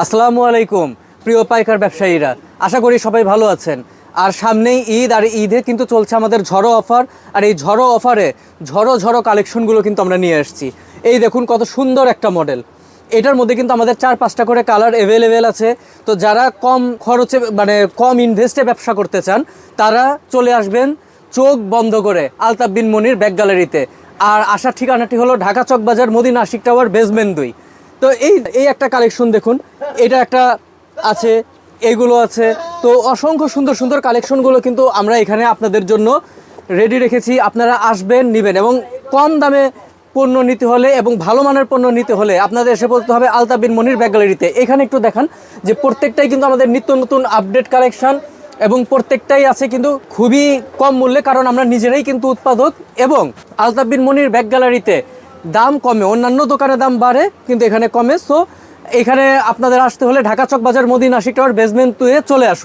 আসসালামু আলাইকুম প্রিয় পাইকার ব্যবসায়ীরা, আশা করি সবাই ভালো আছেন। আর সামনেই ঈদ, আর ঈদে কিন্তু চলছে আমাদের ঝড়ো অফার। আর এই ঝড়ো অফারে ঝড়ো ঝড়ো কালেকশনগুলো কিন্তু আমরা নিয়ে আসছি। এই দেখুন কত সুন্দর একটা মডেল। এটার মধ্যে কিন্তু আমাদের 4-5টা করে কালার অ্যাভেলেবেল আছে। তো যারা কম খরচে কম ইনভেস্টে ব্যবসা করতে চান তারা চলে আসবেন চোখ বন্ধ করে আলতাফ বিন মনির ব্যাগ গ্যালারিতে। আর আসার ঠিকানাটি হলো ঢাকা চকবাজার মদিনা আশিক টাওয়ার বেসমেন্ট 2। তো এই এই একটা কালেকশন দেখুন, এটা একটা আছে, এগুলো আছে। তো অসংখ্য সুন্দর সুন্দর কালেকশনগুলো কিন্তু আমরা এখানে আপনাদের জন্য রেডি রেখেছি। আপনারা আসবেন, নেবেন, এবং কম দামে পণ্য নিতে হলে এবং ভালো মানের পণ্য নিতে হলে আপনাদের এসে পড়তে হবে আলতাফ বিন মনির ব্যাগ গ্যালারিতে। এখানে একটু দেখান যে প্রত্যেকটাই কিন্তু আমাদের নিত্য নতুন আপডেট কালেকশন, এবং প্রত্যেকটাই আছে কিন্তু খুবই কম মূল্যে, কারণ আমরা নিজেরাই কিন্তু উৎপাদক। এবং আলতাফ বিন মনির ব্যাগ গ্যালারিতে দাম কমে, অন্যান্য দোকানে দাম বাড়ে কিন্তু এখানে কমে। সো এখানে আপনাদের আসতে হলে ঢাকা চক বাজার মদিনা আশিক টাওয়ার বেসমেন্ট 2 চলে আসুন।